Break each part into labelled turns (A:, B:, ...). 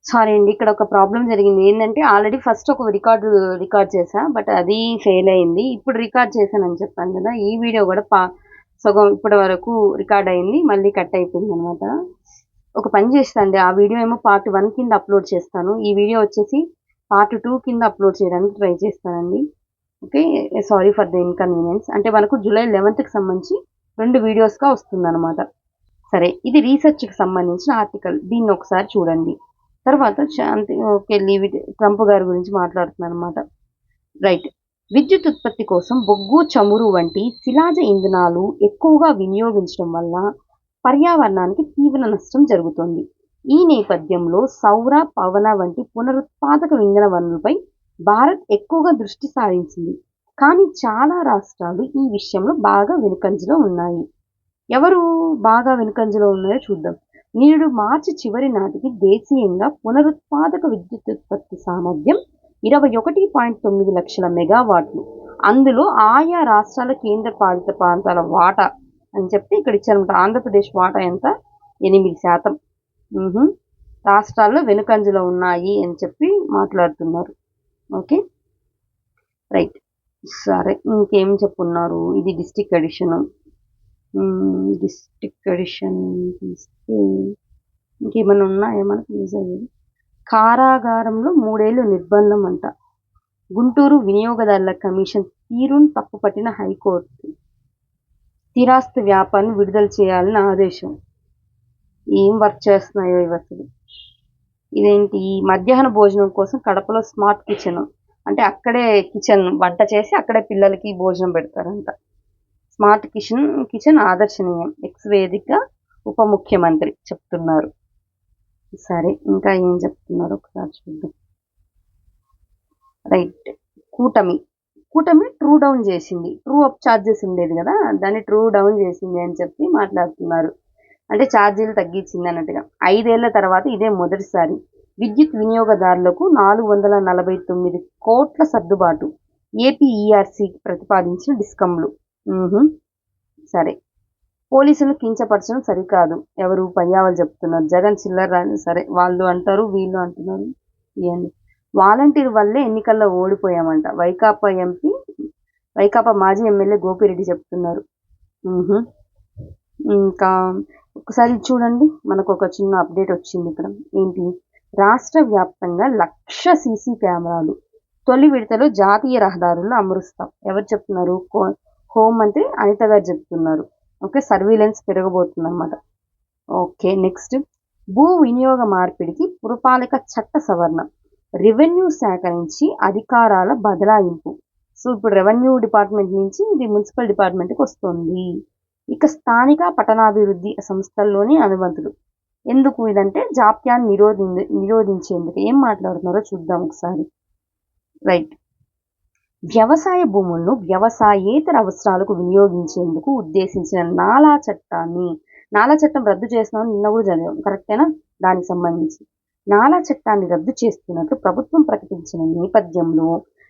A: Sorry అండి. ఇక్కడ ఒక ప్రాబ్లమ్ జరిగింది. ఏందంటే ఆల్రెడీ ఫస్ట్ ఒక రికార్డ్ చేశా. బట్ అది ఫెయిల్ అయింది. ఇప్పుడు రికార్డ్ చేశానని చెప్పాను కదా! ఈ వీడియో కూడా సగం ఇప్పటి వరకు రికార్డ్ అయింది. మళ్ళీ కట్ అయిపోయిందనమాట. ఒక పని చేస్తాండి. ఆ వీడియో ఏమో పార్ట్ 1 కింద అప్లోడ్ చేస్తాను. ఈ వీడియో వచ్చేసి పార్ట్ 2 కింద అప్లోడ్ చేయడానికి ట్రై చేస్తానండి. Okay. Sorry for the inconvenience. అంటే మనకు జూలై 11కి సంబంధించి 2 వీడియోస్‌గా వస్తుందనమాట. సరే. ఇది రీసెర్చ్‌కి సంబంధించిన ఆర్టికల్. దీన్ని ఒకసారి చూడండి. తర్వాత శాంతి ఓకే. Leave it. ట్రంప్ గారి గురించి మాట్లాడుతున్నాననమాట. రైట్. విద్యుత్ ఉత్పత్తి కోసం బొగ్గు, చమురు వంటి శిలాజ ఇంధనాలు ఎక్కువగా వినియోగించడం వల్ల పర్యావరణానికి తీవ్ర నష్టం జరుగుతోంది. ఈ నేపథ్యంలో సౌర, పవన వంటి పునరుత్పాదక ఇంధన వనరులపై భారత్ ఎక్కువగా దృష్టి సారించింది. కానీ చాలా రాష్ట్రాలు ఈ విషయంలో బాగా వెనుకంజలో ఉన్నాయి. ఎవరు బాగా వెనుకంజలో ఉన్నాయో చూద్దాం. నేడు మార్చి చివరి నాటికి దేశీయంగా పునరుత్పాదక విద్యుదుత్పత్తి సామర్థ్యం 21.9 లక్షల మెగావాట్లు. అందులో ఆయా రాష్ట్రాల కేంద్ర పాలిత ప్రాంతాల వాటా అని చెప్పి ఇక్కడ ఇచ్చారనమాట. ఆంధ్రప్రదేశ్ వాటా ఎంత? 8%. రాష్ట్రాల్లో వెనుకంజలో ఉన్నాయి అని చెప్పి మాట్లాడుతున్నారు. ఓకే. రైట్. సరే. ఇంకేం చెప్పున్నారు? ఇది డిస్ట్రిక్ట్ ఎడిషన్. డిస్ట్రిక్ట్ ఎడిషన్ తీస్తే ఇంకేమైనా ఉన్నాయా మనకు యూజ్ అయ్యేది? కారాగారంలో 3 ఏళ్లు నిర్బంధం అంట. గుంటూరు వినియోగదారుల కమిషన్ తీరును తప్పుపట్టిన హైకోర్టు. స్థిరాస్తి వ్యాపారాన్ని విడుదల చేయాలని ఆదేశం. ఏం వర్క్ చేస్తున్నాయో ఇవి అసలు. ఇదేంటి? మధ్యాహ్న భోజనం కోసం కడపలో స్మార్ట్ కిచెన్. అంటే అక్కడే కిచెన్ వంట చేసి అక్కడే పిల్లలకి భోజనం పెడతారంట. Smart kitchen ఆదర్శనీయం. ఎక్స్ వేదిక ఉప ముఖ్యమంత్రి చెప్తున్నారు. సరే. ఇంకా ఏం చెప్తున్నారు ఒకసారి చూద్దాం. రైట్. కూటమి ట్రూ డౌన్ చేసింది. ట్రూ అప్ ఛార్జెస్ ఉండేది కదా, దాన్ని ట్రూ డౌన్ చేసింది అని చెప్పి మాట్లాడుతున్నారు. అంటే ఛార్జీలు తగ్గించింది అన్నట్టుగా. 5 ఏళ్ల తర్వాత ఇదే మొదటిసారి విద్యుత్ వినియోగదారులకు 449 కోట్ల సర్దుబాటు. ఏపీఈఆర్సీకి ప్రతిపాదించిన డిస్కంలు. సరే. పోలీసులు కించపరచడం సరికాదు. ఎవరు? పయ్యావలు చెప్తున్నారు. జగన్ చిల్లర సరే వాళ్ళు అంటారు, వీళ్ళు అంటున్నారు. ఇవన్నీ వాలంటీర్ వల్లే ఎన్నికల్లో ఓడిపోయామంట. వైకాపా మాజీ ఎమ్మెల్యే గోపిరెడ్డి చెప్తున్నారు. ఇంకా ఒకసారి చూడండి. మనకు ఒక చిన్న అప్డేట్ వచ్చింది ఇక్కడ. ఏంటి? రాష్ట్ర వ్యాప్తంగా 1,00,000 సీసీ కెమెరాలు తొలి విడతలో జాతీయ రహదారుల్లో అమరుస్తాం. ఎవరు చెప్తున్నారు? హోంమంత్రి అనిత గారు చెప్తున్నారు. ఓకే. సర్వీలెన్స్ పెరగబోతుందన్నమాట. ఓకే. నెక్స్ట్, భూ వినియోగ మార్పిడికి పురపాలక చట్ట సవరణ. రెవెన్యూ శాఖ నుంచి అధికారాల బదలాయింపు. సో ఇప్పుడు రెవెన్యూ డిపార్ట్మెంట్ నుంచి ఇది మున్సిపల్ డిపార్ట్మెంట్కి వస్తుంది. ఇక స్థానిక పట్టణాభివృద్ధి సంస్థల్లోని అనుమతులు. ఎందుకు ఇదంటే జాప్యాన్ని నిరోధించేందుకు. ఏం మాట్లాడుతున్నారో చూద్దాం ఒకసారి. రైట్. వ్యవసాయ భూములను వ్యవసాయేతర అవసరాలకు వినియోగించేందుకు ఉద్దేశించిన నాలా చట్టం రద్దు చేస్తున్నామని నిన్న కూడా చదివాం. కరెక్టేనా? దానికి సంబంధించి నాలా చట్టాన్ని రద్దు చేస్తున్నట్లు ప్రభుత్వం ప్రకటించిన నేపథ్యంలో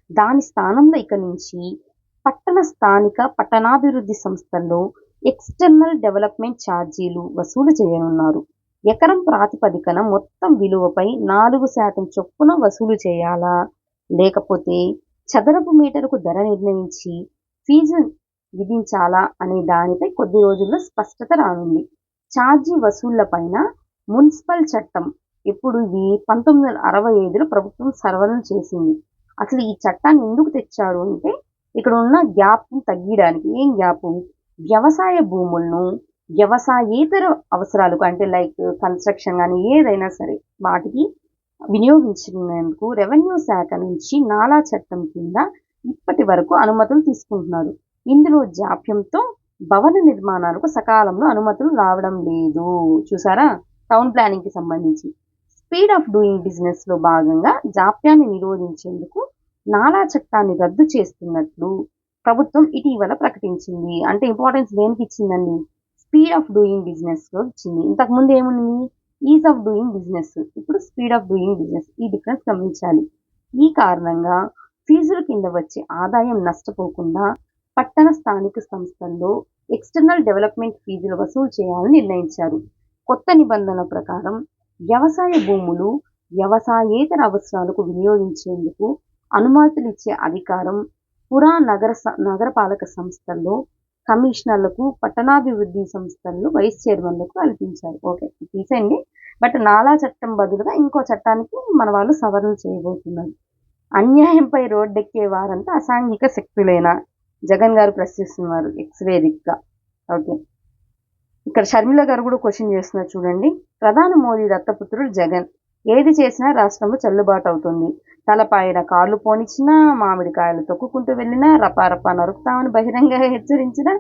A: దాని స్థానంలో ఇక నుంచి పట్టణాభివృద్ధి సంస్థల్లో ఎక్స్టర్నల్ డెవలప్మెంట్ ఛార్జీలు వసూలు చేయనున్నారు. ఎకరం ప్రాతిపదికన మొత్తం విలువపై 4% చొప్పున వసూలు చేయాలా, లేకపోతే చదరపు మీటరుకు ధర నిర్ణయించి ఫీజు విధించాలా అనే దానిపై కొద్ది రోజుల్లో స్పష్టత రానుంది. ఛార్జీ వసూళ్లపైన మున్సిపల్ చట్టం ఎప్పుడు ఇది 1965లో ప్రభుత్వం సవరణ చేసింది. అసలు ఈ చట్టాన్ని ఎందుకు తెచ్చారు అంటే ఇక్కడ ఉన్న గ్యాప్ తగ్గించడానికి. ఏం గ్యాప్? వ్యవసాయ భూములను వ్యవసాయేతర అవసరాలకు అంటే లైక్ కన్స్ట్రక్షన్ కానీ ఏదైనా సరే వాటికి వినియోగించినందుకు రెవెన్యూ శాఖ నుంచి నాలా చట్టం కింద ఇప్పటి వరకు అనుమతులు తీసుకుంటున్నారు. ఇందులో జాప్యంతో భవన నిర్మాణాలకు సకాలంలో అనుమతులు రావడం లేదు. చూసారా? టౌన్ ప్లానింగ్కి సంబంధించి స్పీడ్ ఆఫ్ డూయింగ్ బిజినెస్లో భాగంగా జాప్యాన్ని నిరోధించేందుకు నాలా చట్టాన్ని రద్దు చేస్తున్నట్లు ప్రభుత్వం ఇటీవల ప్రకటించింది. అంటే ఇంపార్టెన్స్ దేనికి ఇచ్చిందండి? స్పీడ్ ఆఫ్ డూయింగ్ బిజినెస్లో ఇచ్చింది. ఇంతకుముందు ఏముంది? Is of doing business. ఇప్పుడు స్పీడ్ ఆఫ్ డూయింగ్ బిజినెస్. ఈ డిఫరెన్స్ గమనించాలి. ఈ కారణంగా ఫీజుల కింద వచ్చే ఆదాయం నష్టపోకుండా పట్టణ స్థానిక సంస్థల్లో ఎక్స్టర్నల్ డెవలప్మెంట్ ఫీజులు వసూలు చేయాలని నిర్ణయించారు. కొత్త నిబంధనల ప్రకారం వ్యవసాయ భూములు వ్యవసాయేతర అవసరాలకు వినియోగించేందుకు అనుమతులు ఇచ్చే అధికారం పురా నగరపాలక సంస్థల్లో కమిషనర్లకు, పట్టణాభివృద్ధి సంస్థల్లో వైస్ చైర్మన్లకు కల్పించారు. ఓకే, తీసేయండి. బట్ నాలా చట్టం బదులుగా ఇంకో చట్టానికి మన వాళ్ళు సవరణ చేయబోతున్నారు. అన్యాయంపై రోడ్డెక్కే వారంతా అసాంఘిక శక్తులేనా? జగన్ గారు ప్రశ్నిస్తున్నారు ఎక్స్ వేదికగా. ఓకే, ఇక్కడ షర్మిల గారు కూడా క్వశ్చన్ చేస్తున్నారు చూడండి. ప్రధాని మోదీ దత్తపుత్రుడు జగన్ ఏది చేసినా రాష్ట్రంలో చెల్లుబాటు అవుతుంది. తలపైన కాళ్ళు పోనిచ్చినా, మామిడికాయలు తొక్కుకుంటూ వెళ్ళినా, రపారపా నరుకుతామని బహిరంగ హెచ్చరించినా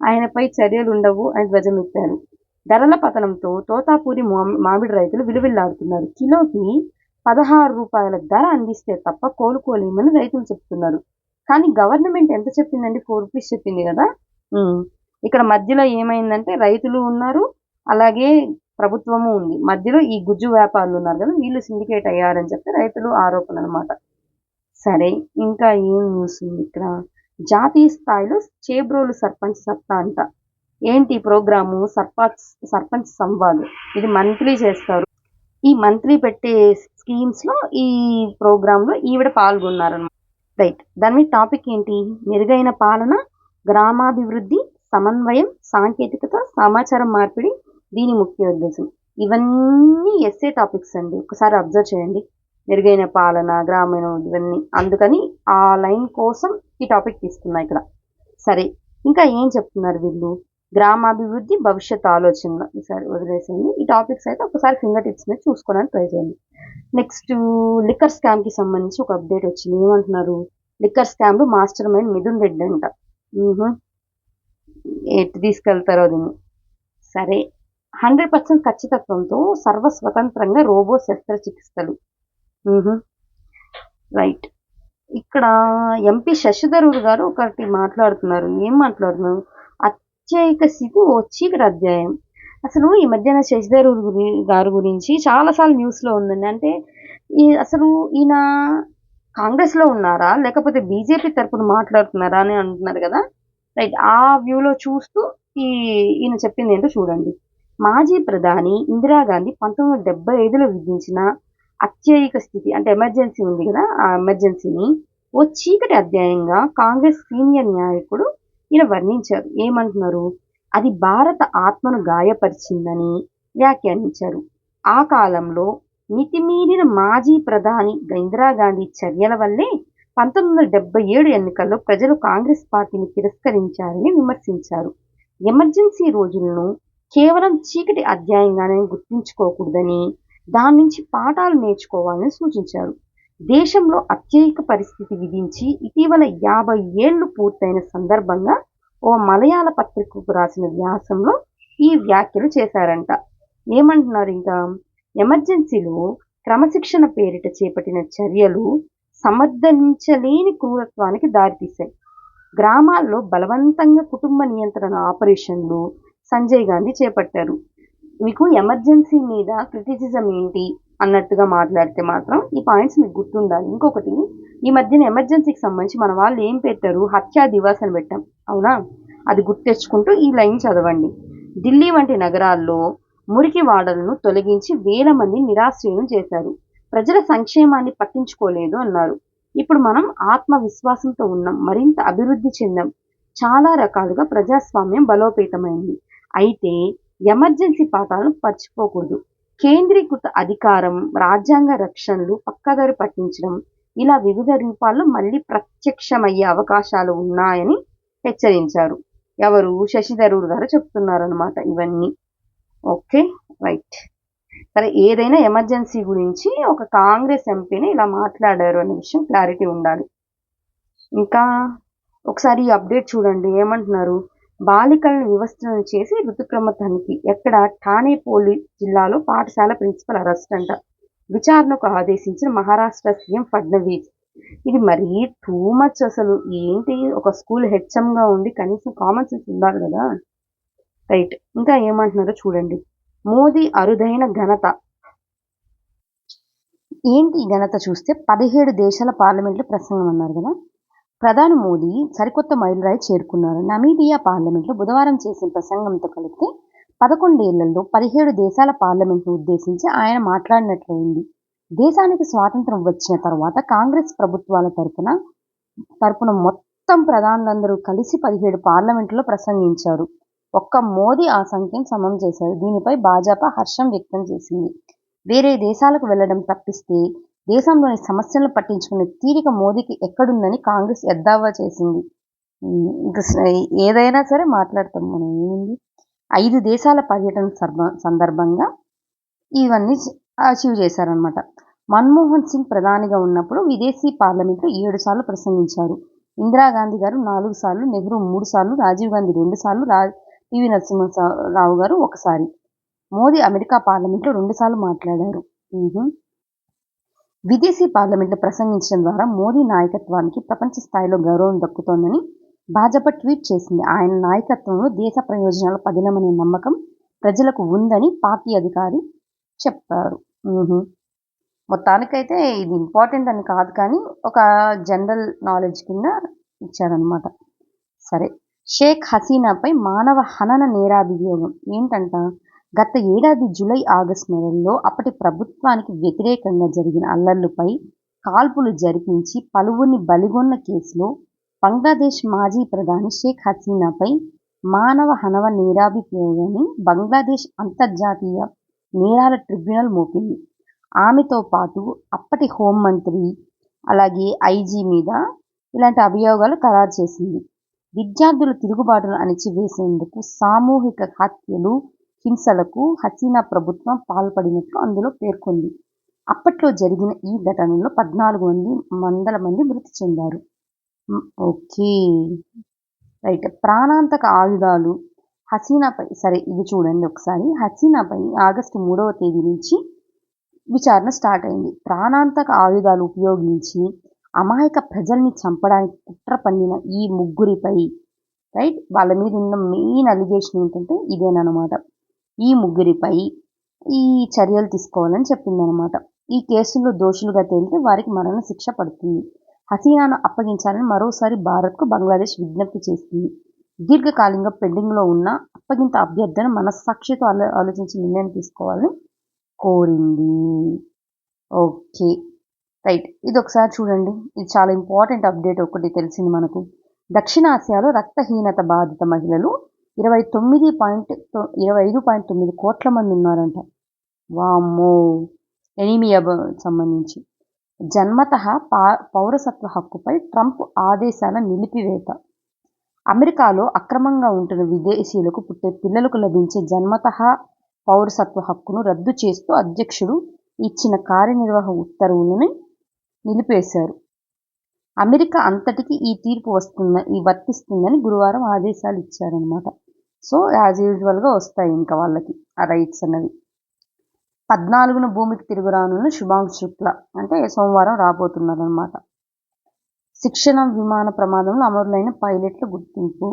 A: ఆయనపై చర్యలు ఉండవు అని ధ్వజమెత్తారు. ధరల పతనంతో తోతాపూరి మామిడి రైతులు విలువిల్లాడుతున్నారు. కిలోకి 16 రూపాయల ధర అందిస్తే తప్ప కోలుకోలేమని రైతులు చెప్తున్నారు. కానీ గవర్నమెంట్ ఎంత చెప్పిందండి? 4 రూపీస్ చెప్పింది కదా. ఇక్కడ మధ్యలో ఏమైందంటే రైతులు ఉన్నారు, అలాగే ప్రభుత్వము ఉంది. మధ్యలో ఈ గుజ్జు వ్యాపారులు ఉన్నారు కదా, వీళ్ళు సిండికేట్ అయ్యారని చెప్పి రైతులు ఆరోపణ అనమాట. సరే, ఇంకా ఏం న్యూస్ ఉంది ఇక్కడ? జాతీయ స్థాయిలో చేబ్రోలు సర్పంచ్ సత్తా అంట. ఏంటి ప్రోగ్రాము? సర్పంచ్ సంవాద్. ఇది మంత్లీ చేస్తారు. ఈ మంత్లీ పెట్టే స్కీమ్స్ లో ఈ ప్రోగ్రామ్ లో ఈవిడ పాల్గొన్నారన్నమాట. రైట్, దాని టాపిక్ ఏంటి? మెరుగైన పాలన, గ్రామాభివృద్ధి, సమన్వయం, సాంకేతికత, సమాచారం మార్పిడి దీని ముఖ్య ఉద్దేశం. ఇవన్నీ ఎస్ఏ టాపిక్స్ అండి, ఒకసారి అబ్జర్వ్ చేయండి. మెరుగైన పాలన, గ్రామీణ ఇవన్నీ, అందుకని ఆ లైన్ కోసం ఈ టాపిక్ తీసుకున్నా ఇక్కడ. సరే, ఇంకా ఏం చెప్తున్నారు వీళ్ళు? గ్రామాభివృద్ధి, భవిష్యత్ ఆలోచనలు. ఈసారి వదిలేసేయండి. ఈ టాపిక్స్ అయితే ఒకసారి ఫింగర్ టిప్స్ మీద చూసుకోవడానికి ట్రై చేయండి. నెక్స్ట్, లిక్కర్ స్కామ్ కి సంబంధించి ఒక అప్డేట్ వచ్చింది. ఏమంటున్నారు? లిక్కర్ స్కామ్ లో మాస్టర్ మైండ్ మిథున్ రెడ్డి అంట. ఎటు తీసుకెళ్తారో దీన్ని. సరే, 100% ఖచ్చితత్వంతో సర్వస్వతంత్రంగా రోబో శస్త్రచికిత్సలు. రైట్, ఇక్కడ ఎంపీ శశిధరూర్ గారు ఒకటి మాట్లాడుతున్నారు. ఏం మాట్లాడుతున్నారు? అత్యయిక స్థితి ఓ చీకటి అధ్యాయం. అసలు ఈ మధ్యన శశిధరూర్ గారి గురించి చాలాసార్లు న్యూస్లో ఉందండి. అంటే అసలు ఈయన కాంగ్రెస్లో ఉన్నారా లేకపోతే బీజేపీ తరపున మాట్లాడుతున్నారా అని అంటున్నారు కదా. రైట్, ఆ వ్యూలో చూస్తూ ఈయన చెప్పింది ఏంటో చూడండి. మాజీ ప్రధాని ఇందిరాగాంధీ 1975లో విధించిన అత్యయిక స్థితి అంటే ఎమర్జెన్సీ ఉంది కదా, ఆ ఎమర్జెన్సీని ఓ చీకటి అధ్యాయంగా కాంగ్రెస్ సీనియర్ నాయకుడు ఈయన వర్ణించారు. ఏమంటున్నారు? అది భారత ఆత్మను గాయపరిచిందని వ్యాఖ్యానించారు. ఆ కాలంలో మితిమీరిన మాజీ ప్రధాని ఇందిరాగాంధీ చర్యల వల్లే 1977 ఎన్నికల్లో ప్రజలు కాంగ్రెస్ పార్టీని తిరస్కరించారని విమర్శించారు. ఎమర్జెన్సీ రోజులను కేవలం చీకటి అధ్యాయంగానే గుర్తుంచుకోకూడదని, దాని నుంచి పాఠాలు నేర్చుకోవాలని సూచించారు. దేశంలో అత్యయిక పరిస్థితి విధించి ఇటీవల 50 ఏళ్లు పూర్తయిన సందర్భంగా ఓ మలయాళ పత్రికకు రాసిన వ్యాసంలో ఈ వ్యాఖ్యలు చేశారంట. ఏమంటున్నారు? ఇంకా ఎమర్జెన్సీలో క్రమశిక్షణ పేరిట చేపట్టిన చర్యలు సమర్థించలేని క్రూరత్వానికి దారితీశాయి. గ్రామాల్లో బలవంతంగా కుటుంబ నియంత్రణ ఆపరేషన్లు సంజయ్ గాంధీ చేపట్టారు. మీకు ఎమర్జెన్సీ మీద క్రిటిసిజం ఏంటి అన్నట్టుగా మాట్లాడితే మాత్రం ఈ పాయింట్స్ మీకు గుర్తుండాలి. ఇంకొకటి, ఈ మధ్యన ఎమర్జెన్సీకి సంబంధించి మన వాళ్ళు ఏం పెట్టారు? హత్యా దివాస్ అని పెట్టాం, అవునా? అది గుర్తెచ్చుకుంటూ ఈ లైన్ చదవండి. ఢిల్లీ వంటి నగరాల్లో మురికి వాడలను తొలగించి వేల మంది నిరాశ్రయం చేశారు. ప్రజల సంక్షేమాన్ని పట్టించుకోలేదు అన్నారు. ఇప్పుడు మనం ఆత్మవిశ్వాసంతో ఉన్నాం, మరింత అభివృద్ధి చెందాం, చాలా రకాలుగా ప్రజాస్వామ్యం బలోపేతమైంది. అయితే ఎమర్జెన్సీ పాఠాలను మర్చిపోకూడదు. కేంద్రీకృత అధికారం, రాజ్యాంగ రక్షణలు పక్కదారి పట్టించడం, ఇలా వివిధ రూపాల్లో మళ్ళీ ప్రత్యక్షమయ్యే అవకాశాలు ఉన్నాయని హెచ్చరించారు. ఎవరు? శశిధరూర్ గారు చెప్తున్నారనమాట ఇవన్నీ. Okay, right. సరే, ఏదైనా ఎమర్జెన్సీ గురించి ఒక కాంగ్రెస్ ఎంపీని ఇలా మాట్లాడారు అనే విషయం క్లారిటీ ఉండాలి. ఇంకా ఒకసారి ఈ అప్డేట్ చూడండి. ఏమంటున్నారు? బాలికలను వివస్త్రను చేసి ఋతుక్రమ తనిఖీ. ఎక్కడ? ఠానే పోలీస్ జిల్లాలో పాఠశాల ప్రిన్సిపల్ అరెస్ట్ అంట. విచారణకు ఆదేశించిన మహారాష్ట్ర సీఎం ఫడ్నవీస్. ఇది మరీ టూ మచ్ అసలు. ఏంటి, ఒక స్కూల్ హెచ్ఎంగా ఉండి కనీసం కామన్ సెన్స్ ఉండాలి కదా. రైట్, ఇంకా ఏమంటున్నారో చూడండి. మోదీ అరుదైన ఘనత. ఏంటి ఈ ఘనత చూస్తే 17 దేశాల పార్లమెంట్లో ప్రసంగం అన్నారు కదా. ప్రధాని మోదీ సరికొత్త మైలురాయి చేరుకున్నారు. నమీబియా పార్లమెంట్లో బుధవారం చేసిన ప్రసంగంతో కలిపితే 11 ఏళ్లలో 17 దేశాల పార్లమెంట్ను ఉద్దేశించి ఆయన మాట్లాడినట్లయింది. దేశానికి స్వాతంత్రం వచ్చిన తర్వాత కాంగ్రెస్ ప్రభుత్వాల తరపున మొత్తం ప్రధానులందరూ కలిసి 17 పార్లమెంటులో ప్రసంగించారు. ఒక్క మోదీ ఆ సంఖ్యను సమం చేశారు. దీనిపై భాజపా హర్షం వ్యక్తం చేసింది. వేరే దేశాలకు వెళ్లడం తప్పిస్తే దేశంలోని సమస్యలను పట్టించుకునే తీరిక మోదీకి ఎక్కడుందని కాంగ్రెస్ ఎద్దావా చేసింది. ఇంకా ఏదైనా సరే మాట్లాడతాం మనం, ఏముంది. 5 దేశాల పర్యటన సందర్భంగా ఇవన్నీ అచీవ్ చేశారనమాట. మన్మోహన్ సింగ్ ప్రధానిగా ఉన్నప్పుడు విదేశీ పార్లమెంట్లో 7 సార్లు ప్రసంగించారు. ఇందిరాగాంధీ గారు 4 సార్లు, నెహ్రూ 3 సార్లు, రాజీవ్ గాంధీ 2 సార్లు, పివి నరసింహరావు గారు 1 సారి. మోదీ అమెరికా పార్లమెంట్లో 2 సార్లు మాట్లాడారు. విదేశీ పార్లమెంట్లో ప్రసంగించడం ద్వారా మోదీ నాయకత్వానికి ప్రపంచ స్థాయిలో గౌరవం దక్కుతోందని భాజపా ట్వీట్ చేసింది. ఆయన నాయకత్వంలో దేశ ప్రయోజనాలు పదిలమనే నమ్మకం ప్రజలకు ఉందని పార్టీ అధికారి చెప్పారు. మొత్తానికైతే ఇది ఇంపార్టెంట్ అని కాదు, కానీ ఒక జనరల్ నాలెడ్జ్ కింద ఇచ్చారనమాట. సరే, షేక్ హసీనాపై మానవ హనన నేరాభియోగం ఏంటంట? గత ఏడాది జూలై, ఆగస్టు నెలల్లో అప్పటి ప్రభుత్వానికి వ్యతిరేకంగా జరిగిన అల్లర్లపై కాల్పులు జరిపించి పలువురిని బలిగొన్న కేసులో బంగ్లాదేశ్ మాజీ ప్రధాని షేక్ హసీనాపై మానవ హనన నేరాభియోగాన్ని బంగ్లాదేశ్ అంతర్జాతీయ నేరాల ట్రిబ్యునల్ మోపింది. ఆమెతో పాటు అప్పటి హోంమంత్రి, అలాగే ఐజీ మీద ఇలాంటి అభియోగాలు ఖరారు చేసింది. విద్యార్థుల తిరుగుబాటును అణిచివేసేందుకు సామూహిక హత్యలు, హింసలకు హసీనా ప్రభుత్వం పాల్పడినట్లు అందులో పేర్కొంది. అప్పట్లో జరిగిన ఈ ఘటనలో 1400 మంది మృతి చెందారు. Okay, right. ప్రాణాంతక ఆయుధాలు హసీనాపై, సరే ఇది చూడండి ఒకసారి. హసీనాపై ఆగస్టు 3వ తేదీ నుంచి విచారణ స్టార్ట్ అయింది. ప్రాణాంతక ఆయుధాలు ఉపయోగించి అమాయక ప్రజల్ని చంపడానికి కుట్ర పన్నిన ఈ ముగ్గురిపై, రైట్, వాళ్ళ మీద ఉన్న మెయిన్ అలిగేషన్ ఏంటంటే ఇదేనమాట. ఈ ముగ్గురిపై ఈ చర్యలు తీసుకోవాలని చెప్పిందనమాట. ఈ కేసుల్లో దోషులుగా తేలితే వారికి మరణ శిక్ష పడుతుంది. హసీనాను అప్పగించాలని మరోసారి భారత్కు బంగ్లాదేశ్ విజ్ఞప్తి చేసింది. దీర్ఘకాలికంగా పెండింగ్లో ఉన్న అప్పగింత అభ్యర్థన మనస్సాక్షితో ఆలోచించి నిర్ణయం తీసుకోవాలని కోరింది. Okay, right. ఇది ఒకసారి చూడండి. ఇది చాలా ఇంపార్టెంట్ అప్డేట్ ఒకటి తెలిసింది మనకు. దక్షిణాసియాలో రక్తహీనత బాధిత మహిళలు 25.9 కోట్ల మంది ఉన్నారంట. వామ్మో, ఎనీమియా సంబంధించి. జన్మతః పౌరసత్వ హక్కుపై ట్రంప్ ఆదేశాల నిలిపివేత. అమెరికాలో అక్రమంగా ఉంటున్న విదేశీయులకు పుట్టే పిల్లలకు లభించే జన్మతః పౌరసత్వ హక్కును రద్దు చేస్తూ అధ్యక్షుడు ఇచ్చిన కార్యనిర్వాహక ఉత్తర్వులను నిలిపేశారు. అమెరికా అంతటికీ ఈ తీర్పు వర్తిస్తుందని గురువారం ఆదేశాలు ఇచ్చారనమాట. సో యాజ్ యూజువల్గా వస్తాయి ఇంకా వాళ్ళకి ఆ రైట్స్ అన్నవి. 14న భూమికి తిరిగి రానున్న శుభాంశు శుక్లా అంటే సోమవారం రాబోతున్నారనమాట. శిక్షణ విమాన ప్రమాదంలో అమరులైన పైలట్ల గుర్తింపు.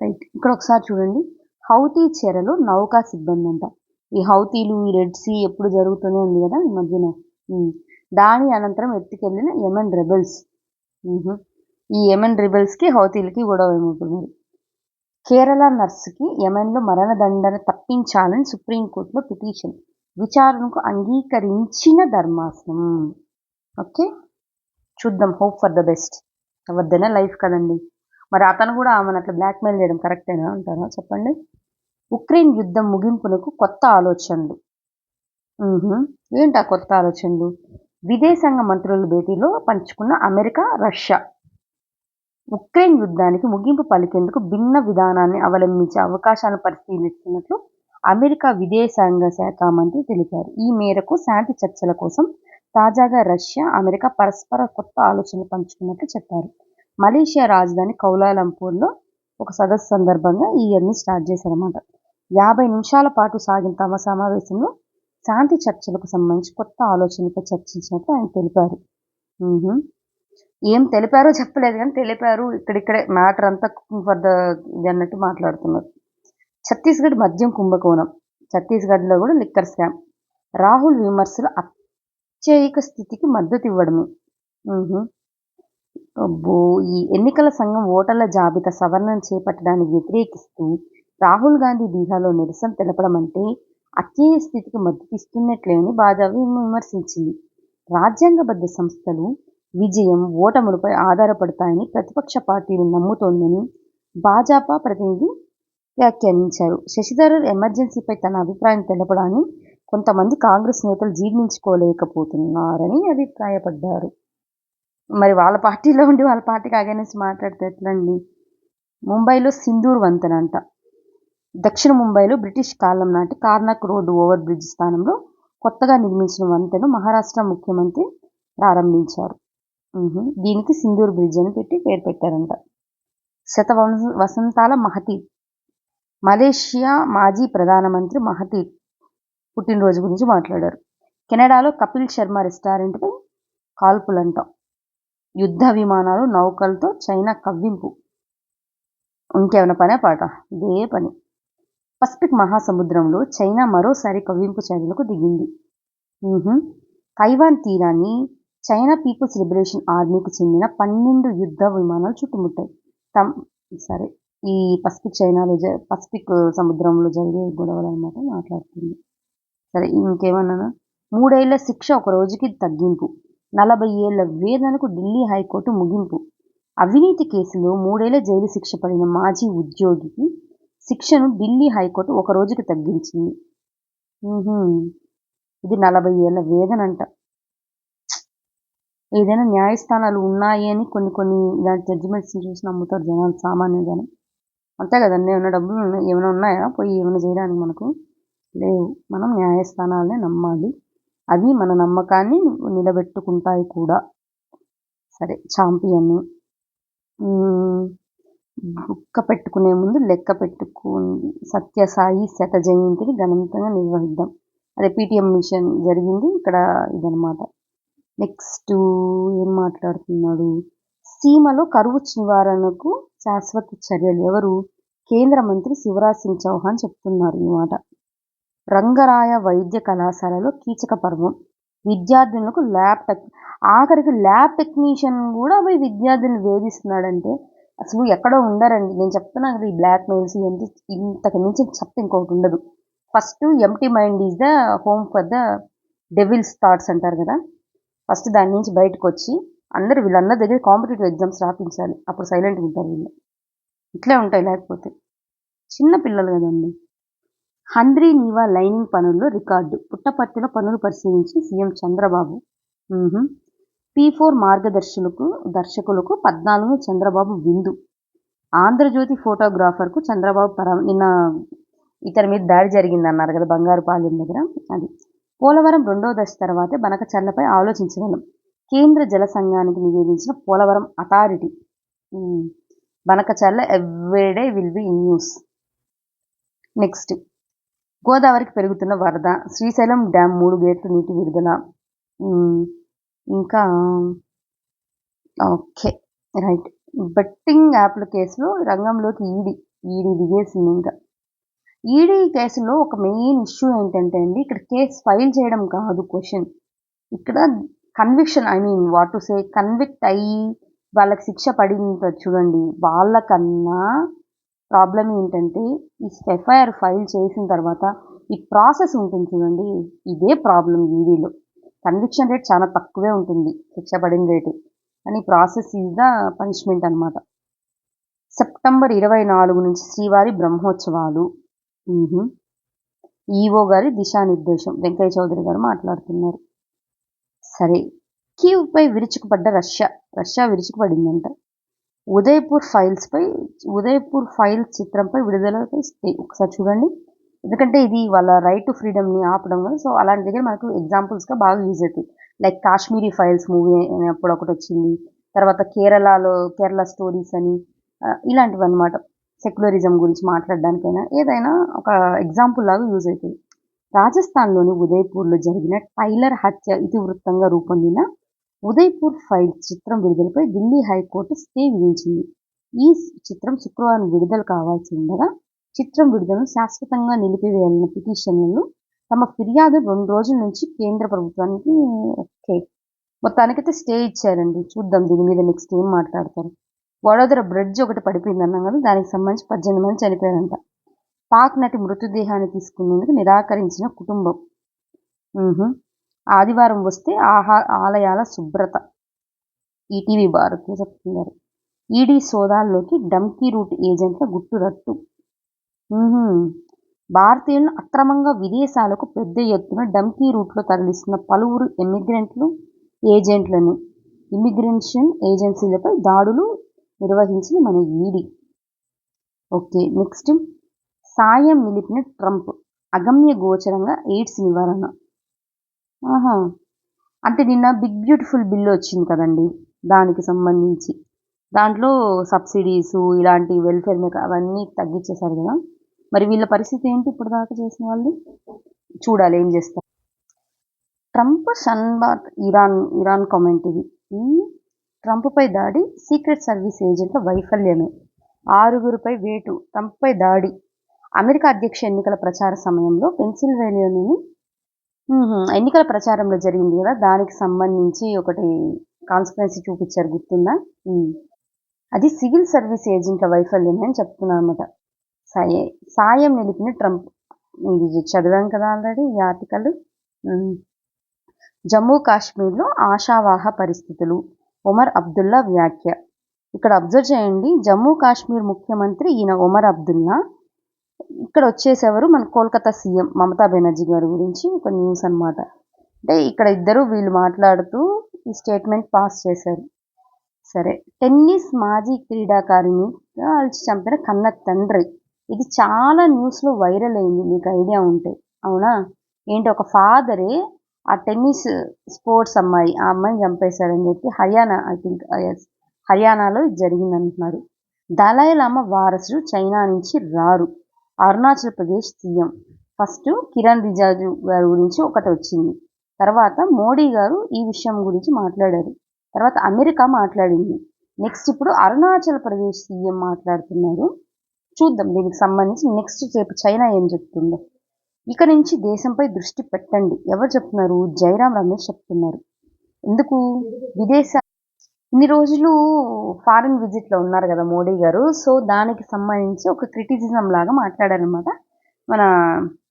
A: రైట్, ఇక్కడ ఒకసారి చూడండి. హౌతీ చెరలో నౌకా సిబ్బంది అంట. ఈ హౌతీలు, ఈ రెడ్ సీ ఎప్పుడు జరుగుతూనే ఉంది కదా ఈ మధ్యన. దాని అనంతరం ఎత్తుకెళ్ళిన యెమెన్ రెబెల్స్. ఈ యెమెన్ రెబెల్స్కి హౌతీలకి గొడవ ఏమవుతుంది మరి. కేరళ నర్సుకి యెమెన్లో మరణదండన తప్పించాలని సుప్రీంకోర్టులో పిటిషన్. విచారణకు అంగీకరించిన ధర్మాసనం. ఓకే, చూద్దాం. Hope for the best. అవద్దనే లైఫ్ కదండి. మరి అతను కూడా ఆమెను అట్లా బ్లాక్మెయిల్ చేయడం కరెక్టేనా అంటారా చెప్పండి. ఉక్రెయిన్ యుద్ధం ముగింపునకు కొత్త ఆలోచనలు. ఏంటి ఆ కొత్త ఆలోచనలు? విదేశాంగ మంత్రుల భేటీలో పంచుకున్న అమెరికా, రష్యా ఉక్రెయిన్ యుద్ధానికి ముగింపు పలికేందుకు భిన్న విధానాన్ని అవలంబించే అవకాశాలను పరిశీలిస్తున్నట్లు అమెరికా విదేశాంగ శాఖ మంత్రి తెలిపారు. ఈ మేరకు శాంతి చర్చల కోసం తాజాగా రష్యా, అమెరికా పరస్పర కొత్త ఆలోచనలు పంచుకున్నట్లు చెప్పారు. మలేషియా రాజధాని కౌలాలంపూర్లో ఒక సదస్సు సందర్భంగా ఇవన్నీ స్టార్ట్ చేశారన్నమాట. 50 నిమిషాల పాటు సాగిన తమ సమావేశంలో శాంతి చర్చలకు సంబంధించి కొత్త ఆలోచనలపై చర్చించినట్లు ఆయన తెలిపారు. ఏం తెలిపారో చెప్పలేదు, కానీ తెలిపారు. ఇక్కడిక్కడే మ్యాటర్ అంతా ఫర్ ద ఇది అన్నట్టు మాట్లాడుతున్నారు. ఛత్తీస్గఢ్ మద్యం కుంభకోణం. ఛత్తీస్గఢ్లో కూడా లిక్కర్ స్కామ్. రాహుల్ విమర్శలు అత్యయిక స్థితికి మద్దతు ఇవ్వడమే. ఈ ఎన్నికల సంఘం ఓటర్ల జాబితా సవరణను చేపట్టడానికి వ్యతిరేకిస్తూ రాహుల్ గాంధీ బీహార్లో నిరసన తెలపడం అంటే అకేయ స్థితికి మద్దతిస్తున్నట్లేని భాజపా విమర్శించింది. రాజ్యాంగబద్ధ సంస్థలు విజయం, ఓటములపై ఆధారపడతాయని ప్రతిపక్ష పార్టీలు నమ్ముతోందని భాజపా ప్రతినిధి వ్యాఖ్యానించారు. శశిథరూర్ ఎమర్జెన్సీపై తన అభిప్రాయం తెలపడాన్ని కొంతమంది కాంగ్రెస్ నేతలు జీర్ణించుకోలేకపోతున్నారని అభిప్రాయపడ్డారు. మరి వాళ్ళ పార్టీలో ఉండి వాళ్ళ పార్టీకి అగైనెస్ట్ మాట్లాడితే ఎట్లండి? ముంబైలో సింధూర్ వంతెన అంట. దక్షిణ ముంబైలో బ్రిటిష్ కాలం నాటి కార్నక్ రోడ్డు ఓవర్ బ్రిడ్జ్ స్థానంలో కొత్తగా నిర్మించిన వంతెను మహారాష్ట్ర ముఖ్యమంత్రి ప్రారంభించారు. దీనికి సింధూర్ బ్రిడ్జ్ అని పేరు పెట్టారంట. వసంతాల మహతీర్. మలేషియా మాజీ ప్రధానమంత్రి మహతీర్ పుట్టినరోజు గురించి మాట్లాడారు. కెనడాలో కపిల్ శర్మ రెస్టారెంట్పై కాల్పులంట. యుద్ధ విమానాలు, నౌకలతో చైనా కవ్వింపు. ఇంకేమైనా పనే పాట? ఇదే పని. పసిఫిక్ మహాసముద్రంలో చైనా మరోసారి కవ్వింపు చర్యలకు దిగింది. తైవాన్ తీరాన్ని చైనా పీపుల్స్ లిబరేషన్ ఆర్మీకి చెందిన 12 యుద్ధ విమానాలు చుట్టుముట్టాయి. సరే, ఈ పసిఫిక్ సముద్రంలో జరిగే గొడవలు అన్నమాట మాట్లాడుతుంది. సరే, ఇంకేమన్నా? 3 ఏళ్ల శిక్ష 1 రోజుకి తగ్గింపు. 40 ఏళ్ల వేదనకు ఢిల్లీ హైకోర్టు ముగింపు. అవినీతి కేసులో 3 ఏళ్ల జైలు శిక్ష పడిన మాజీ ఉద్యోగికి శిక్షను ఢిల్లీ హైకోర్టు 1 రోజుకి తగ్గించింది. ఇది 40 ఏళ్ల వేదన అంట. ఏదైనా న్యాయస్థానాలు ఉన్నాయి అని కొన్ని ఇలాంటి జడ్జిమెంట్స్ చూసి నమ్ముతారు జనాలు, సామాన్య జనం. అంతే కదండి. ఏమైనా డబ్బులు ఏమైనా ఉన్నాయా పోయి ఏమైనా చేయడానికి? మనకు లేవు. మనం న్యాయస్థానాలనే నమ్మాలి. అవి మన నమ్మకాన్ని నిలబెట్టుకుంటాయి కూడా. సరే, ఛాంపియన్. బుక్క పెట్టుకునే ముందు లెక్క పెట్టుకోండి. సత్యసాయి శత జయంతిని ఘనంగా నిర్వహిద్దాం. అదే పీటీఎం మిషన్ జరిగింది ఇక్కడ, ఇదనమాట. నెక్స్ట్ ఏం మాట్లాడుతున్నాడు? సీమలో కరువు నివారణకు శాశ్వత చర్యలు. ఎవరు? కేంద్ర మంత్రి శివరాజ్ సింగ్ చౌహాన్ చెప్తున్నారు ఈ మాట. రంగరాయ వైద్య కళాశాలలో కీచక పర్వం. విద్యార్థులకు ఆఖరికి ల్యాబ్ టెక్నీషియన్ కూడా పోయి విద్యార్థులను వేధిస్తున్నాడంటే అసలు ఎక్కడో ఉండరండి. నేను చెప్తున్నా కదా, ఈ బ్లాక్ మెయిల్స్ ఇంతకు మించి చెప్తే ఇంకొకటి ఉండదు. First empty mind is the home for the devil's thoughts అంటారు కదా. ఫస్ట్ దాని నుంచి బయటకు వచ్చి వీళ్ళందరి దగ్గర కాంపిటేటివ్ ఎగ్జామ్స్ రాపించాలి. అప్పుడు సైలెంట్గా ఉంటారు వీళ్ళు. ఇట్లే ఉంటాయి, లేకపోతే చిన్న పిల్లలు కదండి. హంద్రీ నీవా లైనింగ్ పనుల్లో రికార్డు. పుట్టపర్తిలో పనులు పరిశీలించి సీఎం చంద్రబాబు. P4 దర్శకులకు 14 చంద్రబాబు విందు. ఆంధ్రజ్యోతి ఫోటోగ్రాఫర్కు చంద్రబాబు నిన్న ఇతని మీద దాడి జరిగిందన్నారు కదా బంగారుపాలెం దగ్గర. అది పోలవరం 2వ దశ తర్వాతే బనకచర్లపై ఆలోచించగలం. కేంద్ర జల సంఘానికి నివేదించిన Polavaram authority. Banakacherla everyday will be in news. Next, గోదావరికి పెరుగుతున్న వరద. శ్రీశైలం డ్యామ్ 3 గేట్లు నీటి విడుదల. ఇంకా ఓకే, రైట్. బెట్టింగ్ యాప్ల కేసులో రంగంలోకి ఈడీ దిగేసింది. ఇంకా ఈడీ కేసులో ఒక మెయిన్ ఇష్యూ ఏంటంటే అండి, ఇక్కడ కేసు ఫైల్ చేయడం కాదు క్వశ్చన్. ఇక్కడ కన్విక్షన్, కన్విక్ట్ అయ్యి వాళ్ళకి శిక్ష పడింది చూడండి, వాళ్ళకన్నా ప్రాబ్లం ఏంటంటే ఈ ఎఫ్ఐఆర్ ఫైల్ చేసిన తర్వాత ఈ ప్రాసెస్ ఉంటుంది చూడండి, ఇదే ప్రాబ్లం. ఈడీలో కన్విక్షన్ రేట్ చాలా తక్కువే ఉంటుంది, శిక్ష పడిన రేటు, కానీ ప్రాసెస్ ఈజ్ ద పనిష్మెంట్ అనమాట. సెప్టెంబర్ 24 నుంచి శ్రీవారి బ్రహ్మోత్సవాలు. ఈవో గారి దిశానిర్దేశం. వెంకయ్య చౌదరి గారు మాట్లాడుతున్నారు. సరే, కీవ్పై విరుచుకుపడ్డ రష్యా విరుచుకుపడిందంట. ఉదయపూర్ ఫైల్స్ చిత్రంపై విడుదలపై స్టే. ఒకసారి చూడండి, ఎందుకంటే ఇది వాళ్ళ రైట్ టు ఫ్రీడమ్ని ఆపడం కదా. సో అలాంటి దగ్గర మనకు ఎగ్జాంపుల్స్గా బాగా యూజ్ అవుతాయి. లైక్ కాశ్మీరీ ఫైల్స్ మూవీ అప్పుడు ఒకటి వచ్చింది, తర్వాత కేరళ స్టోరీస్ అని, ఇలాంటివి అనమాట. సెక్యులరిజం గురించి మాట్లాడడానికైనా ఏదైనా ఒక ఎగ్జాంపుల్ లాగా యూజ్ అవుతుంది. రాజస్థాన్లోని ఉదయపూర్లో జరిగిన టైలర్ హత్య ఇతివృత్తంగా రూపొందిన ఉదయపూర్ ఫైల్స్ చిత్రం విడుదలపై ఢిల్లీ హైకోర్టు స్టే విధించింది. ఈ చిత్రం శుక్రవారం విడుదల కావాల్సి ఉండగా చిత్రం విడుదలను శాశ్వతంగా నిలిపివేయాలన్న పిటిషన్లను తమ ఫిర్యాదు 2 రోజుల నుంచి కేంద్ర ప్రభుత్వానికి మొత్తానికైతే స్టే ఇచ్చారండి. చూద్దాం దీని మీద నెక్స్ట్ ఏం మాట్లాడతారు. వడోదర బ్రిడ్జ్ ఒకటి పడిపోయింది అన్నాం కదా, దానికి సంబంధించి 18 మంది చనిపోయారంట. పాక్ నటి మృతదేహాన్ని తీసుకునేందుకు నిరాకరించిన కుటుంబం. ఆదివారం వస్తే ఆలయాల శుభ్రత. ఈటీవీ భారత్లో చెప్తున్నారు. ఈడీ సోదాల్లోకి డంకీ రూట్ ఏజెంట్ల గుట్టు రట్టు. భారతీయులను అక్రమంగా విదేశాలకు పెద్ద ఎత్తున డంకీ రూట్లో తరలిస్తున్న పలువురు ఏజెంట్లను ఇమిగ్రేషన్ ఏజెన్సీలపై దాడులు నిర్వహించిన మన ఈడీ. ఓకే, నెక్స్ట్ సాయం నిలిపిన ట్రంప్, అగమ్య గోచరంగా ఎయిడ్స్ నివారణ. అంటే నిన్న బిగ్ బ్యూటిఫుల్ బిల్లు వచ్చింది కదండి, దానికి సంబంధించి దాంట్లో సబ్సిడీస్ ఇలాంటి వెల్ఫేర్ అవన్నీ తగ్గించేశారు కదా. మరి వీళ్ళ పరిస్థితి ఏంటి ఇప్పుడు దాకా చేసిన వాళ్ళు? చూడాలి ఏం చేస్తారు. ట్రంప్ షన్బాత్ ఇరాన్ కామెంట్ ఇది. ట్రంప్పై దాడి సీక్రెట్ సర్వీస్ ఏజెంట్ల వైఫల్యమే. 6గురిపై వేటు, ట్రంప్పై దాడి. అమెరికా అధ్యక్ష ఎన్నికల ప్రచార సమయంలో పెన్సిల్వేనియాలోని ఎన్నికల ప్రచారంలో జరిగింది కదా, దానికి సంబంధించి ఒకటి కాన్స్పిరసీ చూపించారు, గుర్తుందా? అది సివిల్ సర్వీస్ ఏజెంట్ల వైఫల్యమే అని చెప్తున్నారు అనమాట. సాయం నిలిపిన ట్రంప్. ఇది చదివాం కదా ఆల్రెడీ ఈ ఆర్టికల్. జమ్మూ కాశ్మీర్లో ఆశావాహ పరిస్థితులు. ఒమర్ అబ్దుల్లా వ్యాఖ్య. ఇక్కడ అబ్జర్వ్ చేయండి, జమ్మూ కాశ్మీర్ ముఖ్యమంత్రి ఈయన ఒమర్ అబ్దుల్లా. ఇక్కడ వచ్చేసేవారు మన కోల్కతా సీఎం మమతా బెనర్జీ గారి గురించి ఒక న్యూస్ అనమాట. అంటే ఇక్కడ వీళ్ళు మాట్లాడుతూ ఈ స్టేట్మెంట్ పాస్ చేశారు. సరే, టెన్నిస్ మాజీ క్రీడాకారిని కాల్చి చంపిన కన్న తండ్రి. ఇది చాలా న్యూస్లో వైరల్ అయింది, మీకు ఐడియా ఉంటే. అవునా? ఏంటి, ఒక ఫాదరే ఆ టెన్నిస్ స్పోర్ట్స్ అమ్మాయి, ఆ అమ్మాయిని చంపేశారని చెప్పి హర్యానాలో ఇది జరిగిందంటున్నారు. దలైలామా వారసుడు చైనా నుంచి రారు. అరుణాచల్ ప్రదేశ్ సీఎం. ఫస్ట్ కిరణ్ రిజిజు గారి గురించి ఒకటి వచ్చింది, తర్వాత మోడీ గారు ఈ విషయం గురించి మాట్లాడారు, తర్వాత అమెరికా మాట్లాడింది, నెక్స్ట్ ఇప్పుడు అరుణాచల్ ప్రదేశ్ సీఎం మాట్లాడుతున్నారు. చూద్దాం దీనికి సంబంధించి నెక్స్ట్ రేపు చైనా ఏం చెప్తుందో. ఇక నుంచి దేశంపై దృష్టి పెట్టండి. ఎవరు చెప్తున్నారు? జైరాం రమేష్ చెప్తున్నారు. ఎందుకు? ఇన్ని రోజులు ఫారిన్ విజిట్లో ఉన్నారు కదా మోడీ గారు, సో దానికి సంబంధించి ఒక క్రిటిసిజం లాగా మాట్లాడారనమాట. మన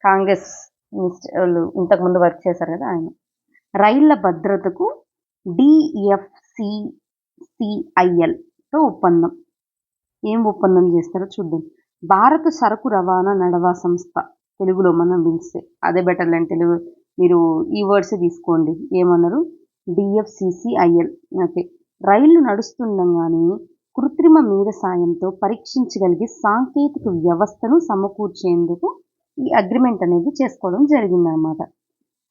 A: కాంగ్రెస్ మినిస్టర్ వాళ్ళు ఇంతకుముందు వర్క్ చేశారు కదా ఆయన. రైళ్ల భద్రతకు DFCCILతో ఒప్పందం. ఏం ఒప్పందం చేస్తారో చూద్దాం. భారత సరకు రవాణా నడవా సంస్థ, తెలుగులో మనం పిలిస్తే అదే బెటర్ లేని తెలుగు, మీరు ఈ వర్డ్స్ తీసుకోండి. ఏమన్నారు? DFCCIL. ఓకే, రైళ్లు నడుస్తుండగానే కృత్రిమ మేధ సాయంతో పరీక్షించగలిగే సాంకేతిక వ్యవస్థను సమకూర్చేందుకు ఈ అగ్రిమెంట్ అనేది చేసుకోవడం జరిగిందనమాట.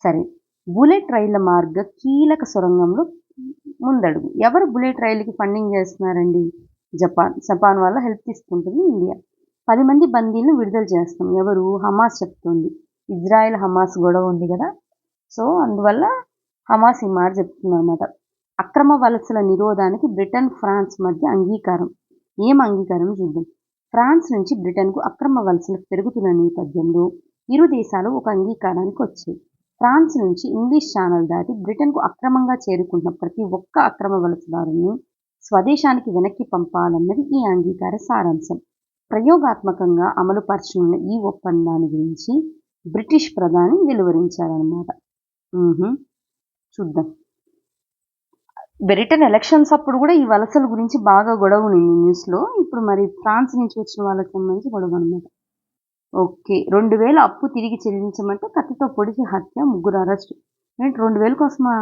A: సరే, బుల్లెట్ రైళ్ల మార్గ కీలక సొరంగంలో ముందడుగు. ఎవరు బుల్లెట్ రైలుకి ఫండింగ్ చేస్తున్నారండి? జపాన్ వల్ల హెల్ప్ తీసుకుంటుంది ఇండియా. 10 మంది బందీలను విడుదల చేస్తాం. ఎవరు? హమాస్ చెప్తుంది. ఇజ్రాయెల్ హమాస్ గొడవ ఉంది కదా, సో అందువల్ల హమాస్ ఈ మాట చెప్తుంది అనమాట. అక్రమ వలసల నిరోధానికి బ్రిటన్ ఫ్రాన్స్ మధ్య అంగీకారం. ఏం అంగీకారం చూద్దాం. ఫ్రాన్స్ నుంచి బ్రిటన్కు అక్రమ వలసలు పెరుగుతున్న నేపథ్యంలో ఇరు దేశాలు ఒక అంగీకారానికి వచ్చాయి. ఫ్రాన్స్ నుంచి ఇంగ్లీష్ ఛానల్ దాటి బ్రిటన్కు అక్రమంగా చేరుకుంటున్న ప్రతి ఒక్క అక్రమ వలసదారుని స్వదేశానికి వెనక్కి పంపాలన్నది ఈ అంగీకార సారాంశం. ప్రయోగాత్మకంగా అమలు పరచనున్న ఈ ఒప్పందాన్ని గురించి బ్రిటిష్ ప్రధాని వెలువరించారన్నమాట. చూద్దాం. బ్రిటన్ ఎలక్షన్స్ అప్పుడు కూడా ఈ వలసల గురించి బాగా గొడవ ఉంది న్యూస్లో. ఇప్పుడు మరి ఫ్రాన్స్ నుంచి వచ్చిన వాళ్ళకి సంబంధించి గొడవ అనమాట. ఓకే, 2000 అప్పు తిరిగి చెల్లించమంటే కత్తితో పొడిచి హత్య, 3 అరెస్టు. ఏంటి 2000 కోసమా?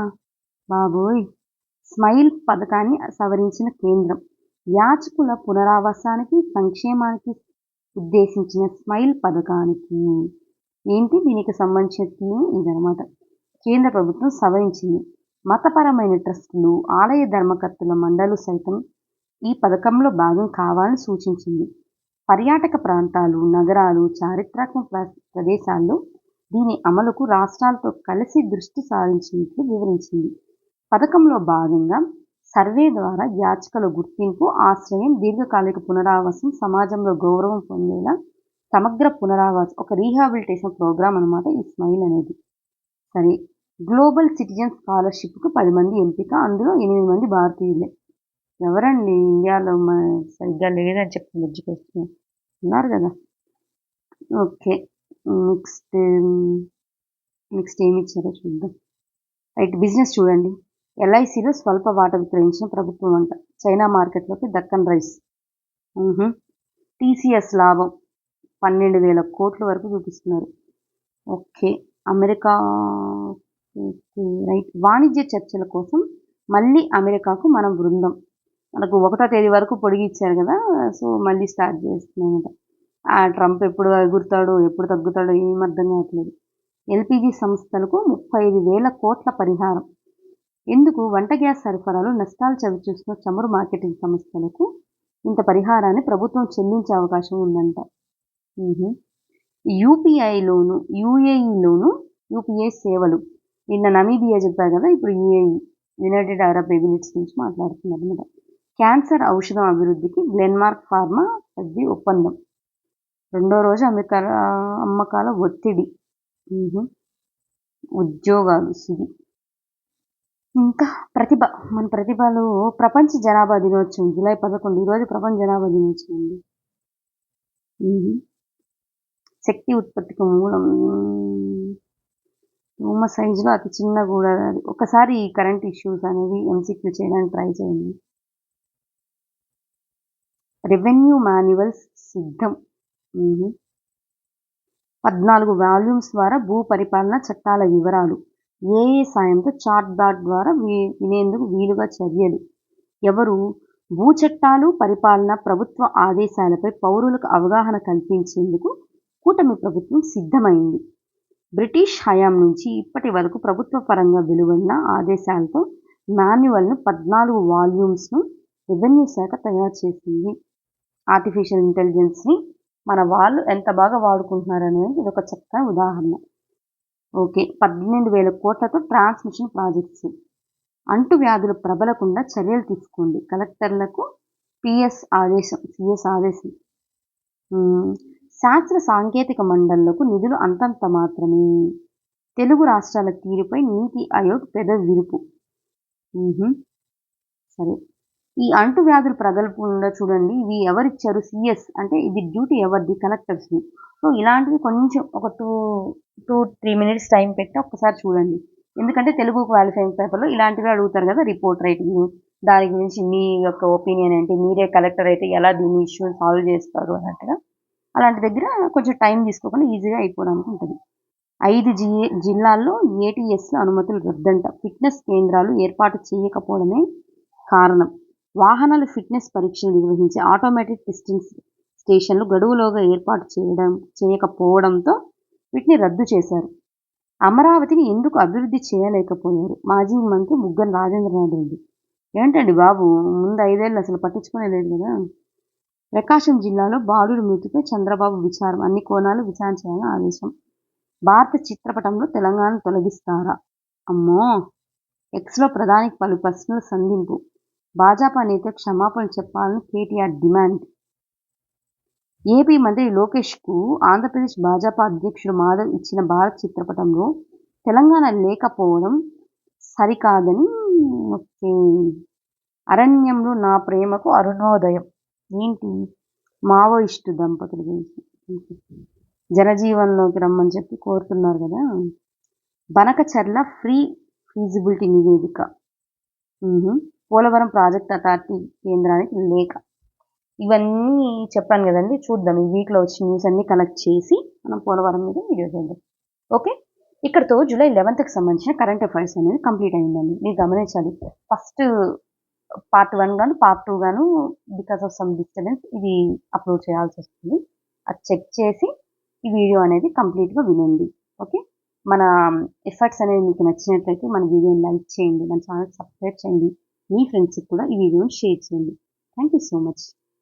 A: బాబోయ్. స్మైల్ పథకాన్ని సవరించిన కేంద్రం. యాచకుల పునరావాసానికి సంక్షేమానికి ఉద్దేశించిన స్మైల్ పథకానికి ఏంటి దీనికి సంబంధించిన థీమ్ ఇదనమాట. కేంద్ర ప్రభుత్వం సవరించింది. మతపరమైన ట్రస్టులు, ఆలయ ధర్మకర్తల మండలు సైతం ఈ పథకంలో భాగం కావాలని సూచించింది. పర్యాటక ప్రాంతాలు, నగరాలు, చారిత్రాత్మక ప్రదేశాల్లో దీని అమలుకు రాష్ట్రాలతో కలిసి దృష్టి సారించినట్లు వివరించింది. పథకంలో భాగంగా సర్వే ద్వారా యాచకుల గుర్తింపు, ఆశ్రయం, దీర్ఘకాలిక పునరావాసం, సమాజంలో గౌరవం పొందేలా సమగ్ర పునరావాసం, ఒక రీహాబిలిటేషన్ ప్రోగ్రామ్ అనమాట ఈ స్మైల్ అనేది. సరే, గ్లోబల్ సిటిజన్ స్కాలర్షిప్కు 10 మంది ఎంపిక, అందులో 8 మంది భారతీయులే. ఎవరండి ఇండియాలో సరిగ్గా లేదని చెప్తుంది ఎడ్యుకేషన్ ఉన్నారు కదా. ఓకే. నెక్స్ట్ నెక్స్ట్ ఏమి ఇచ్చారో చూద్దాం. రైట్, బిజినెస్ చూడండి. ఎల్ఐసిలో స్వల్ప వాటా విక్రయించిన ప్రభుత్వం అంట. చైనా మార్కెట్లోకి దక్కన్ రైస్. టీసీఎస్ లాభం 12,000 కోట్ల వరకు చూపిస్తున్నారు. ఓకే. అమెరికా. ఓకే. రైట్, వాణిజ్య చర్చల కోసం మళ్ళీ అమెరికాకు మన బృందం. మనకు 1వ తేదీ వరకు పొడిగిచ్చారు కదా, సో మళ్ళీ స్టార్ట్ చేస్తున్నామట. ట్రంప్ ఎప్పుడు ఎగురుతాడో ఎప్పుడు తగ్గుతాడో ఏం అర్థం కావట్లేదు. ఎల్పిజి సంస్థలకు 35,000 కోట్ల పరిహారం. ఎందుకు? వంట గ్యాస్ సరఫరాలో నష్టాలు చవిచూస్తున్న చమురు మార్కెటింగ్ సంస్థలకు ఇంత పరిహారాన్ని ప్రభుత్వం చెల్లించే అవకాశం ఉందంట. యూపీఐలోను యూఏఈలోను యూపీఐ సేవలు. నిన్న నమీబియా చెప్పారు కదా, ఇప్పుడు యూఏఈ, యునైటెడ్ అరబ్ ఎమిరేట్స్ నుంచి మాట్లాడుతున్నారు అనమాట. క్యాన్సర్ ఔషధం అభివృద్ధికి గ్లెన్మార్క్ ఫార్మా ఎస్డి ఒప్పందం. 2వ రోజు అమ్మకాల ఒత్తిడి. ఉద్యోగాలు సిరి. ఇంకా ప్రతిభ. మన ప్రతిభలో ప్రపంచ జనాభా దినోత్సవం జూలై 11. ఈరోజు ప్రపంచ జనాభా దినోత్సవం అండి. శక్తి ఉత్పత్తికి మూలం. రూమ సైజులో అతి చిన్న కూడా అది. ఒకసారి కరెంట్ ఇష్యూస్ అనేది ఎంసీక్యూ చేయడానికి ట్రై చేయండి. రెవెన్యూ మాన్యువల్స్ సిద్ధం. 14 వాల్యూమ్స్ ద్వారా భూ పరిపాలన చట్టాల వివరాలు. ఏఏ సాయంతో చాట్ బాట్ ద్వారా వినేందుకు వీలుగా చర్యలు. ఎవరు? భూ చట్టాలు, పరిపాలన, ప్రభుత్వ ఆదేశాలపై పౌరులకు అవగాహన కల్పించేందుకు కూటమి ప్రభుత్వం సిద్ధమైంది. బ్రిటిష్ హయాం నుంచి ఇప్పటి వరకు ప్రభుత్వ పరంగా వెలువడిన ఆదేశాలతో మాన్యువల్ను 14 వాల్యూమ్స్ను రెవెన్యూ శాఖ తయారు చేసింది. ఆర్టిఫిషియల్ ఇంటెలిజెన్స్ని మన వాళ్ళు ఎంత బాగా వాడుకుంటున్నారు అనేది ఇది ఒక చక్కని ఉదాహరణ. ఓకే. 18,000 కోట్లతో ట్రాన్స్మిషన్ ప్రాజెక్ట్స్. అంటువ్యాధులు ప్రబలకుండా చర్యలు తీసుకోండి. కలెక్టర్లకు సిఎస్ ఆదేశం. శాస్త్ర సాంకేతిక మండళ్లకు నిధులు అంతంత మాత్రమే. తెలుగు రాష్ట్రాల తీరుపై నీతి ఆయోగ్ పెదవి విరుపు. సరే, ఈ అంటువ్యాధులు ప్రగల్భంగా చూడండి. ఇవి ఎవరిచ్చారు? సిఎస్ అంటే ఇది డ్యూటీ ఎవరిది? కలెక్టర్స్ది. సో ఇలాంటివి కొంచెం ఒక 2-3 మినిట్స్ టైం పెట్టి ఒక్కసారి చూడండి. ఎందుకంటే తెలుగు క్వాలిఫైయింగ్ పేపర్లో ఇలాంటివి అడుగుతారు కదా, రిపోర్ట్ రైటింగ్. దాని గురించి మీ యొక్క ఒపీనియన్ ఏంటి, మీరే కలెక్టర్ అయితే ఎలా దీన్ని ఇష్యూని సాల్వ్ చేస్తారు అన్నట్టుగా. అలాంటి దగ్గర కొంచెం టైం తీసుకోకుండా ఈజీగా అయిపోవడానికి ఉంటుంది. 5 జిల్లాల్లో ఏటీఎస్ల అనుమతులు రద్దంట. ఫిట్నెస్ కేంద్రాలు ఏర్పాటు చేయకపోవడమే కారణం. వాహనాల ఫిట్నెస్ పరీక్షలు నిర్వహించే ఆటోమేటిక్ టెస్టింగ్ స్టేషన్లు గడువులోగా ఏర్పాటు చేయకపోవడంతో వీటిని రద్దు చేశారు. అమరావతిని ఎందుకు అభివృద్ధి చేయలేకపోయారు? మాజీ మంత్రి బుగ్గన రాజేంద్రనాథ్ రెడ్డి. ఏంటండి బాబు, ముందు 5 ఏళ్ళు అసలు పట్టించుకునే లేదు కదా. ప్రకాశం జిల్లాలో బాలుడి మృతిపై చంద్రబాబు విచారం. అన్ని కోణాలు విచారణ చేయాలని ఆదేశం. భారత చిత్రపటంలో తెలంగాణను తొలగిస్తారా? అమ్మో. ఎక్స్లో ప్రధానికి పలు ప్రశ్నల సంధింపు. భాజపా నేత క్షమాపణలు చెప్పాలని కేటీఆర్ డిమాండ్. ఏపీ మంత్రి లోకేష్కు ఆంధ్రప్రదేశ్ భాజపా అధ్యక్షుడు మాధవ్ ఇచ్చిన భారత్ చిత్రపటంలో తెలంగాణ లేకపోవడం సరికాదని. అరణ్యంలో నా ప్రేమకు అరుణోదయం. ఏంటి? మావోయిస్టు దంపతుల గురించి జనజీవన్లోకి రమ్మని చెప్పి కోరుతున్నారు కదా. బనకచర్ల ఫ్రీ ఫీజిబిలిటీ నివేదిక. పోలవరం ప్రాజెక్ట్ అథారిటీ కేంద్రానికి లేఖ. ఇవన్నీ చెప్పాను కదండి. చూద్దాం ఈ వీక్లో వచ్చిన న్యూస్ అన్నీ కలెక్ట్ చేసి మనం పోలవరం మీద వీడియో చేద్దాం. ఓకే, ఇక్కడతో జూలై 11కి సంబంధించిన కరెంట్ అఫైర్స్ అనేది కంప్లీట్ అయిందండి. మీరు గమనించాలి, ఫస్ట్ పార్ట్ 1 గాను పార్ట్ 2 గాను బికాస్ ఆఫ్ సమ్ డిస్టర్బెన్స్ ఇది అప్లోడ్ చేయాల్సి వస్తుంది. అది చెక్ చేసి ఈ వీడియో అనేది కంప్లీట్గా వినండి. ఓకే, మన ఎఫర్ట్స్ అనేది మీకు నచ్చినట్లయితే మన వీడియోని లైక్ చేయండి, మన ఛానల్ సబ్స్క్రైబ్ చేయండి, మీ ఫ్రెండ్స్కి కూడా ఈ వీడియోని షేర్ చేయండి. Thank you so much.